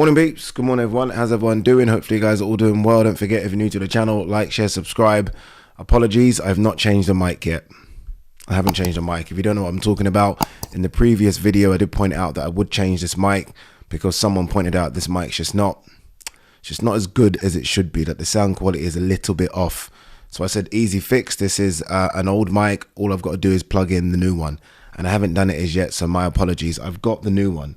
Morning peeps, good morning everyone. How's everyone doing? Hopefully you guys are all doing well. Don't forget, if you're new to the channel, like, share, subscribe. Apologies, I have not changed the mic yet. I haven't changed the mic. If you don't know what I'm talking about, in the previous video I did point out that I would change this mic because someone pointed out this mic's just not as good as it should be, that the sound quality is a little bit off. So I said easy fix. This is an old mic. All I've got to do is plug in the new one, and I haven't done it as yet, so my apologies. I've got the new one.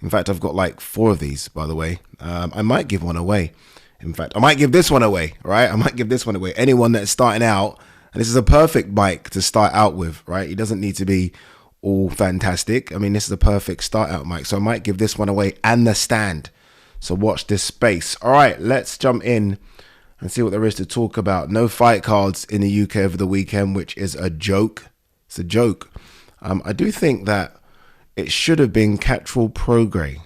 In fact, I've got like 4 of these, by the way. I might give one away. In fact, I might give this one away, right? I might give this one away. Anyone that's starting out, and this is a perfect mic to start out with, right? It doesn't need to be all fantastic. I mean, this is a perfect start out mic. So I might give this one away and the stand. So watch this space. All right, let's jump in and see what there is to talk about. No fight cards in the UK over the weekend, which is a joke. It's a joke. I do think that it should have been Cattrall Prograis.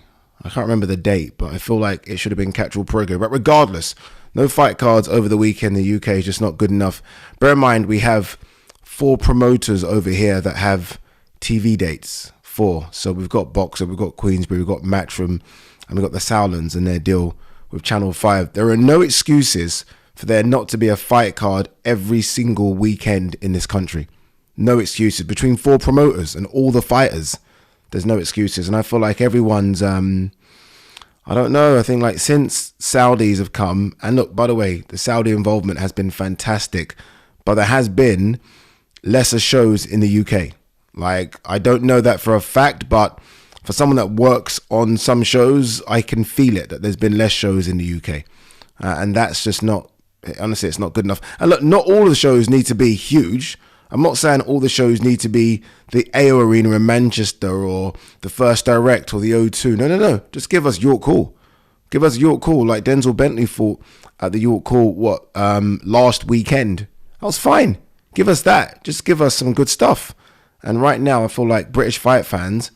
I can't remember the date, but I feel like it should have been Cattrall Prograis. But regardless, no fight cards over the weekend. The UK is just not good enough. Bear in mind, we have 4 promoters over here that have TV dates. 4. So we've got Boxer, we've got Queensberry, we've got Matchroom, and we've got the Sowlands and their deal with Channel 5. There are no excuses for there not to be a fight card every single weekend in this country. No excuses. Between 4 promoters and all the fighters, there's no excuses. And I feel like everyone's, I don't know, I think like since Saudis have come, and look, by the way, the Saudi involvement has been fantastic, but there has been lesser shows in the UK. Like, I don't know that for a fact, but for someone that works on some shows, I can feel it, that there's been less shows in the UK. And that's just not, honestly, it's not good enough. And look, not all of the shows need to be huge. I'm not saying all the shows need to be the AO Arena in Manchester or the First Direct or the O2. No. Just give us York Hall. Give us York Hall like Denzel Bentley fought at the York Hall, last weekend. That was fine. Give us that. Just give us some good stuff. And right now, I feel like British fight fans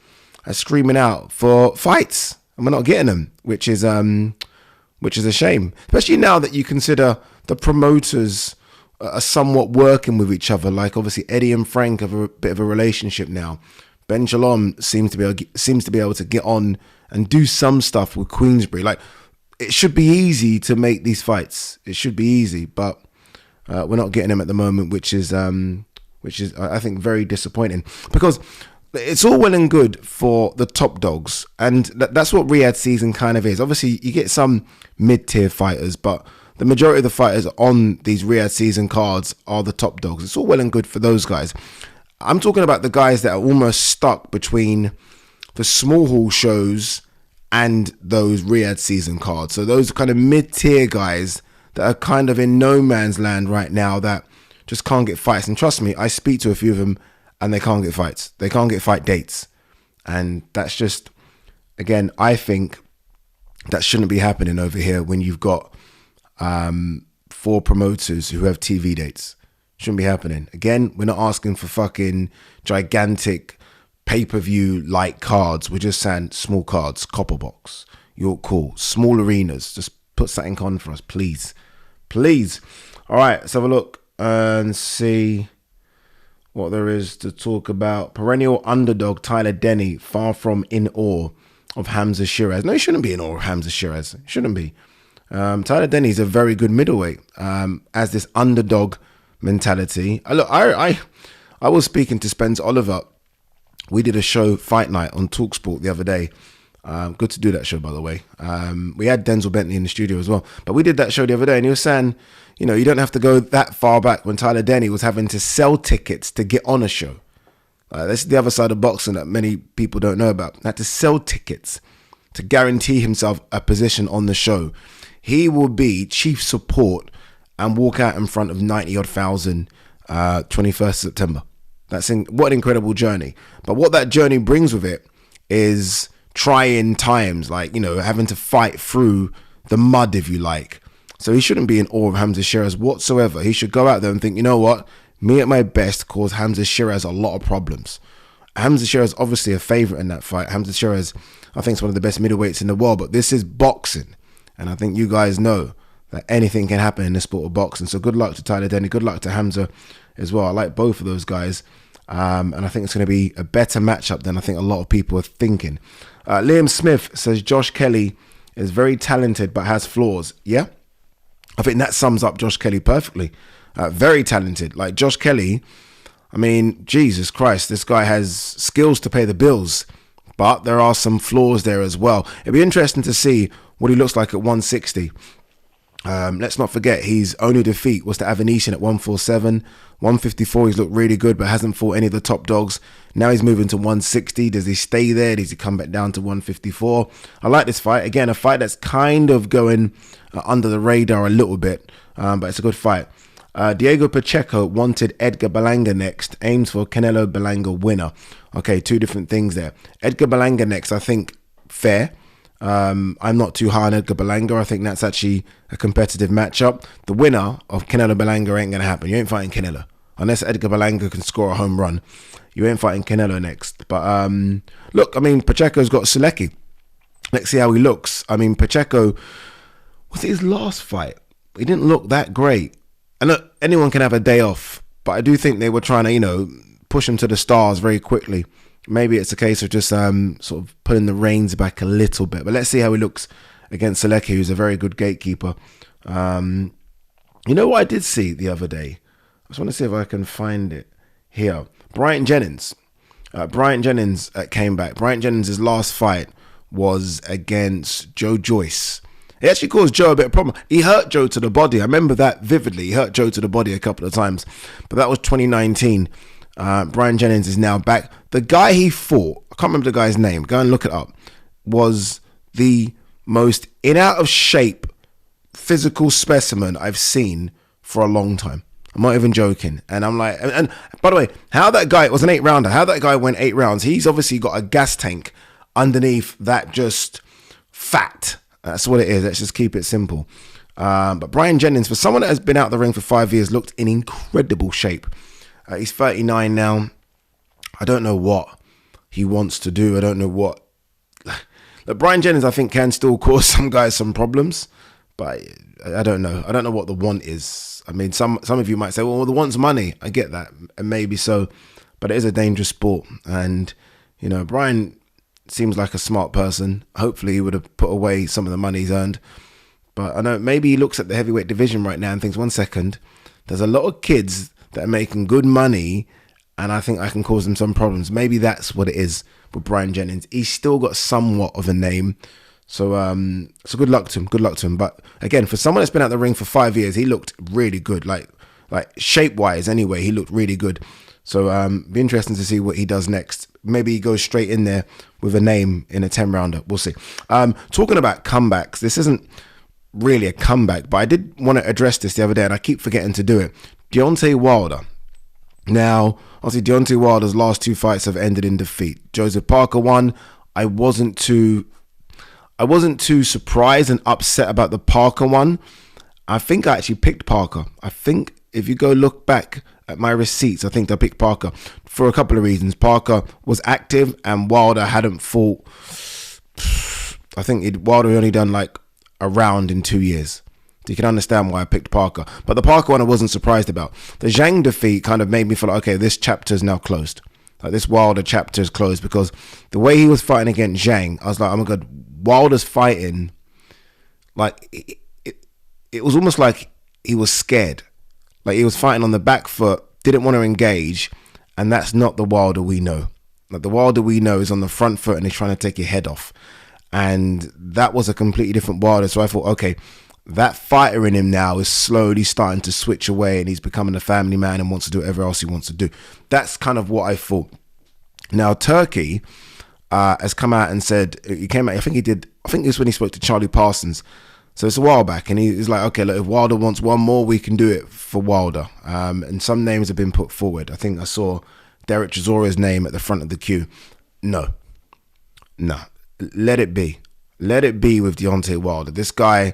are screaming out for fights, and we're not getting them, which is a shame. Especially now that you consider the promoters are somewhat working with each other. Like obviously Eddie and Frank have a bit of a relationship now. Ben Shalom seems to be able to get on and do some stuff with Queensberry. Like, it should be easy to make these fights. It should be easy, but we're not getting them at the moment, which is I think very disappointing, because it's all well and good for the top dogs, and that's what Riyadh season kind of is. Obviously, you get some mid-tier fighters, but the majority of the fighters on these Riyadh season cards are the top dogs. It's all well and good for those guys. I'm talking about the guys that are almost stuck between the small hall shows and those Riyadh season cards. So those kind of mid-tier guys that are kind of in no man's land right now, that just can't get fights. And trust me, I speak to a few of them and they can't get fights. They can't get fight dates. And that's just, again, I think that shouldn't be happening over here when you've got 4 promoters who have TV dates. Shouldn't be happening. Again, we're not asking for fucking gigantic pay-per-view like cards. We're just saying small cards, copper box, York Hall, small arenas. Just put something on for us, please. Please. All right, let's have a look and see what there is to talk about. Perennial underdog Tyler Denny, far from in awe of Hamza Shirez. No, he shouldn't be in awe of Hamza Shirez. He shouldn't be. Tyler Denny is a very good middleweight, as this underdog mentality. Look, I was speaking to Spence Oliver. We did a show, Fight Night, on TalkSport the other day. Good to do that show, by the way. We had Denzel Bentley in the studio as well, but we did that show the other day, and he was saying, you know, you don't have to go that far back when Tyler Denny was having to sell tickets to get on a show. This is the other side of boxing that many people don't know about. He had to sell tickets to guarantee himself a position on the show. He will be chief support and walk out in front of 90-odd thousand 21st September. What an incredible journey. But what that journey brings with it is trying times, like, you know, having to fight through the mud, if you like. So he shouldn't be in awe of Hamza Shirez whatsoever. He should go out there and think, you know what? Me at my best cause Hamza Shirez a lot of problems. Hamza Shirez obviously a favourite in that fight. Hamza Shirez, I think, is one of the best middleweights in the world, but this is boxing. And I think you guys know that anything can happen in the sport of boxing. So good luck to Tyler Denny. Good luck to Hamza as well. I like both of those guys. And I think it's going to be a better matchup than I think a lot of people are thinking. Liam Smith says Josh Kelly is very talented but has flaws. Yeah, I think that sums up Josh Kelly perfectly. Very talented. Like Josh Kelly, I mean, Jesus Christ, this guy has skills to pay the bills, but there are some flaws there as well. It'd be interesting to see what he looks like at 160. Let's not forget his only defeat was to Avanesian at 147. 154 he's looked really good but hasn't fought any of the top dogs. Now he's moving to 160. Does he stay there? Does he come back down to 154? I like this fight. Again, a fight that's kind of going under the radar a little bit, but it's a good fight. Diego Pacheco wanted Edgar Berlanga next, aims for Canelo Berlanga winner. Okay, two different things there. Edgar Berlanga next, I think fair. I'm not too high on Edgar Berlanga. I think that's actually a competitive matchup. The winner of Canelo Berlanga ain't going to happen. You ain't fighting Canelo. Unless Edgar Berlanga can score a home run, you ain't fighting Canelo next. But look, I mean, Pacheco's got Selecki. Let's see how he looks. I mean, Pacheco, was it his last fight? He didn't look that great. And look, anyone can have a day off, but I do think they were trying to, push him to the stars very quickly. Maybe it's a case of just sort of pulling the reins back a little bit. But let's see how he looks against Selecki, who's a very good gatekeeper. You know what I did see the other day? I just want to see if I can find it here. Bryant Jennings. Bryant Jennings came back. Bryant Jennings' last fight was against Joe Joyce. It actually caused Joe a bit of problem. He hurt Joe to the body. I remember that vividly. He hurt Joe to the body a couple of times. But that was 2019. Bryant Jennings is now back. The guy he fought, I can't remember the guy's name, go and look it up, was the most in out of shape physical specimen I've seen for a long time. I'm not even joking. And I'm like, and by the way, how that guy, it was an 8-rounder, how that guy went 8 rounds, he's obviously got a gas tank underneath that just fat. That's what it is. Let's just keep it simple. But Bryant Jennings, for someone that has been out the ring for 5 years, looked in incredible shape. He's 39 now. I don't know what he wants to do. I don't know what. Look, Bryant Jennings, I think, can still cause some guys some problems, but I don't know. I don't know what the want is. I mean, some of you might say, well, the want's money. I get that, and maybe so, but it is a dangerous sport. And, Bryant seems like a smart person. Hopefully he would have put away some of the money he's earned. But I know maybe he looks at the heavyweight division right now and thinks, 1 second, there's a lot of kids that are making good money, and I think I can cause them some problems. Maybe that's what it is with Bryant Jennings. He's still got somewhat of a name. So good luck to him. Good luck to him. But again, for someone that's been out the ring for 5 years, he looked really good. Like shape-wise anyway, he looked really good. So be interesting to see what he does next. Maybe he goes straight in there with a name in a 10-rounder. We'll see. Talking about comebacks, this isn't really a comeback, but I did want to address this the other day, and I keep forgetting to do it. Deontay Wilder. Now, obviously, Deontay Wilder's last 2 fights have ended in defeat. Joseph Parker won. I wasn't too surprised and upset about the Parker one. I think I actually picked Parker. I think if you go look back at my receipts, I think I picked Parker for a couple of reasons. Parker was active and Wilder hadn't fought. I think Wilder only done like a round in 2 years. So you can understand why I picked Parker. But the Parker one I wasn't surprised about. The Zhang defeat kind of made me feel like, okay, this chapter is now closed. Like this Wilder chapter is closed, because the way he was fighting against Zhang, I was like, oh my God, Wilder's fighting, like it was almost like he was scared. Like he was fighting on the back foot, didn't want to engage, and that's not the Wilder we know. Like the Wilder we know is on the front foot and he's trying to take your head off. And that was a completely different Wilder. So I thought, okay, that fighter in him now is slowly starting to switch away and he's becoming a family man and wants to do whatever else he wants to do. That's kind of what I thought. Now, TURKI has come out and said, he came out, I think it was when he spoke to Charlie Parsons. So it's a while back, and he's like, okay, look, if Wilder wants one more, we can do it for Wilder. And some names have been put forward. I think I saw Derek Chisora's name at the front of the queue. No. Let it be. Let it be with Deontay Wilder. This guy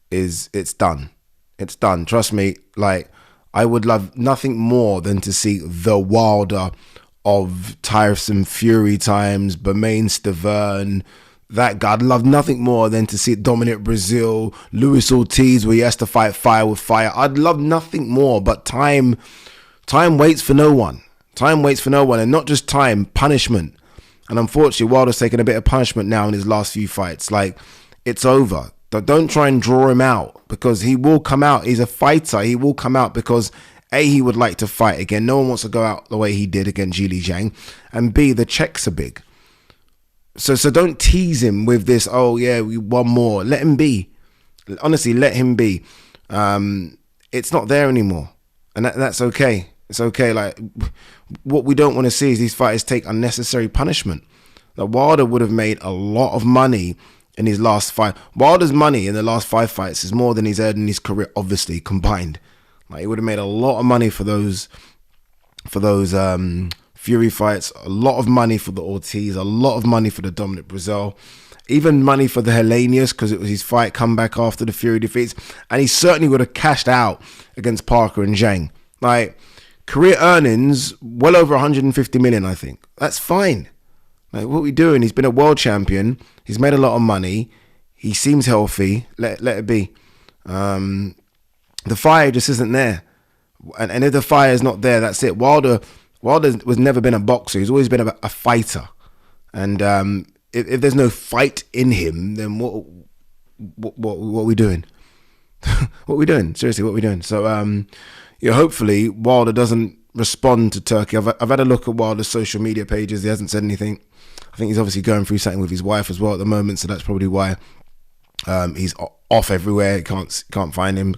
it's done. It's done. Trust me, like, I would love nothing more than to see the Wilder of Tyson Fury times, Bermain Stavern, that guy. I'd love nothing more than to see Dominic Brazil, Luis Ortiz, where he has to fight fire with fire. I'd love nothing more, but time waits for no one. Time waits for no one, and not just time, punishment. And unfortunately, Wilder's taken a bit of punishment now in his last few fights. Like, it's over. Don't try and draw him out, because he will come out. He's a fighter. He will come out because A, he would like to fight again. No one wants to go out the way he did against Zhili Zhang. And B, the checks are big. So don't tease him with this, oh yeah, we won more. Let him be. Honestly, let him be. It's not there anymore. And that's okay. It's okay. Like, what we don't want to see is these fighters take unnecessary punishment. Like, Wilder would have made a lot of money in his last fight. Wilder's money in the last 5 fights is more than he's earned in his career, obviously, combined. Like, he would have made a lot of money for those Fury fights, a lot of money for the Ortiz, a lot of money for the Dominic Breazeale, even money for the Helenius, because it was his fight comeback after the Fury defeats, and he certainly would have cashed out against Parker and Zhang. Like, career earnings, well over 150 million, I think. That's fine. Like, what are we doing? He's been a world champion. He's made a lot of money. He seems healthy. Let it be. The fire just isn't there. And if the fire is not there, that's it. Wilder was never been a boxer. He's always been a fighter. And if there's no fight in him, then what are we doing? What are we doing? Seriously, what are we doing? So, hopefully Wilder doesn't respond to Turkey. I've had a look at Wilder's social media pages. He hasn't said anything. I think he's obviously going through something with his wife as well at the moment, so that's probably why he's off everywhere. Can't find him.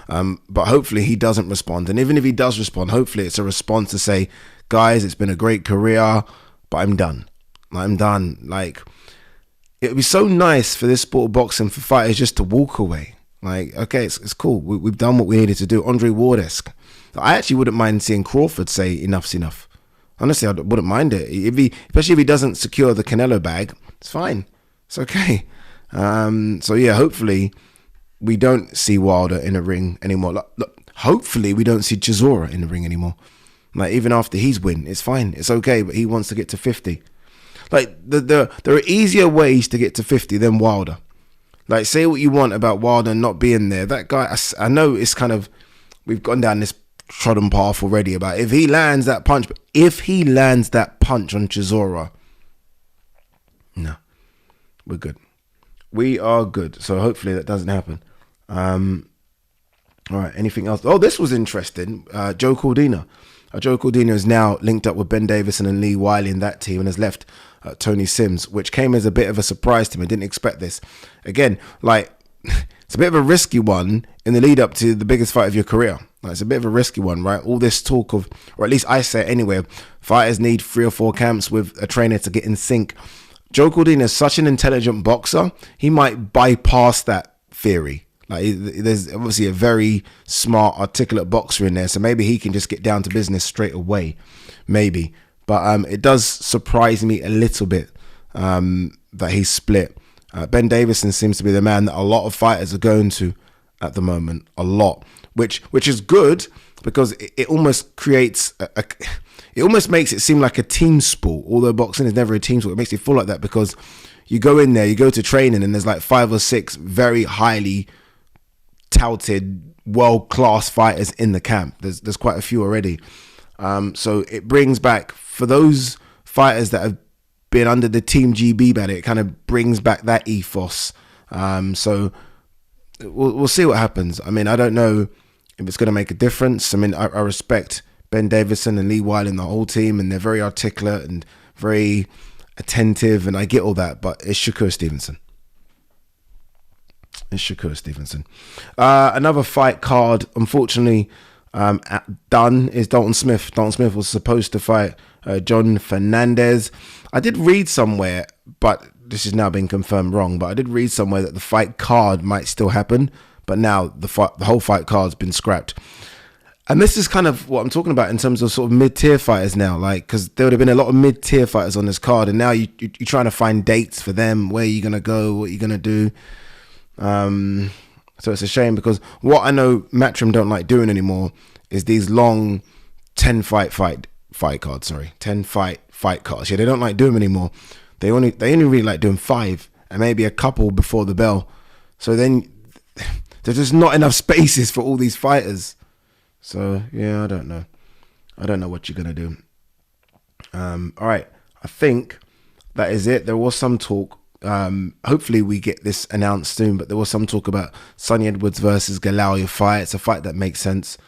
But hopefully he doesn't respond. And even if he does respond, hopefully it's a response to say, guys, it's been a great career, but I'm done. Like, it would be so nice for this sport of boxing for fighters just to walk away. Like, okay, it's cool. We've done what we needed to do. Andre Ward-esque. I actually wouldn't mind seeing Crawford say enough's enough. Honestly, I wouldn't mind it. Especially if he doesn't secure the Canelo bag, it's fine. It's okay. So yeah, hopefully we don't see Wilder in a ring anymore. Look, hopefully we don't see Chisora in the ring anymore. Like, even after he's win, it's fine. It's okay, but he wants to get to 50. Like, there are easier ways to get to 50 than Wilder. Like, say what you want about Wilder not being there. That guy, I know it's kind of, we've gone down this trodden path already about if he lands that punch. But if he lands that punch on Chisora, no, we're good. We are good. So hopefully that doesn't happen. All right, anything else? Oh, this was interesting. Joe Cordina. Joe Cordina is now linked up with Ben Davison and Lee Wiley in that team and has left Tony Sims, which came as a bit of a surprise to me. I didn't expect this. Again, like, it's a bit of a risky one in the lead up to the biggest fight of your career. Like, it's a bit of a risky one, right? All this talk of, or at least I say it anyway, fighters need 3 or 4 camps with a trainer to get in sync. Joe Cordina is such an intelligent boxer, he might bypass that theory. Like, there's obviously a very smart, articulate boxer in there, so maybe he can just get down to business straight away. Maybe. But it does surprise me a little bit that he's split. Ben Davison seems to be the man that a lot of fighters are going to at the moment. A lot. Which is good, because it almost creates it almost makes it seem like a team sport, although boxing is never a team sport. It makes it feel like that, because you go in there, you go to training, and there's like 5 or 6 very highly touted world-class fighters in the camp. There's quite a few already. So it brings back, for those fighters that have been under the Team GB banner, it kind of brings back that ethos. So we'll see what happens. I mean, I don't know if it's going to make a difference. I mean, I respect Ben Davison and Lee Wiley and the whole team, and they're very articulate and very attentive, and I get all that, but it's Shakur Stevenson. Another fight card, unfortunately, done, is Dalton Smith. Dalton Smith was supposed to fight John Fernandez. I did read somewhere, but this has now been confirmed wrong, but I did read somewhere that the fight card might still happen, but now the whole fight card's been scrapped. And this is kind of what I'm talking about in terms of sort of mid-tier fighters now, like, because there would have been a lot of mid-tier fighters on this card, and now you're trying to find dates for them, where you're going to go, what you're going to do. So it's a shame, because what I know Matchroom don't like doing anymore is these long 10 fight cards. 10 fight cards. Yeah, they don't like doing them anymore. They only really like doing 5 and maybe a couple before the bell. So then there's just not enough spaces for all these fighters. So yeah, I don't know what you're gonna do. All right, I think that is it. There was some talk Hopefully we get this announced soon, but there was some talk about Sonny Edwards versus Galal fight. It's a fight that makes sense.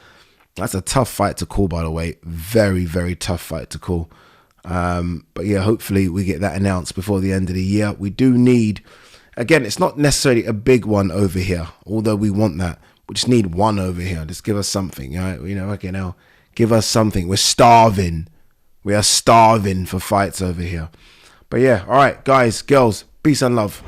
That's a tough fight to call, by the way. Very, very tough fight to call. But yeah, hopefully we get that announced before the end of the year. We do need, again, it's not necessarily a big one over here, although we want that. We just need one over here. Just give us something, right? You know, okay, now give us something. We're starving. We are starving for fights over here. But yeah, all right, guys, girls, peace and love.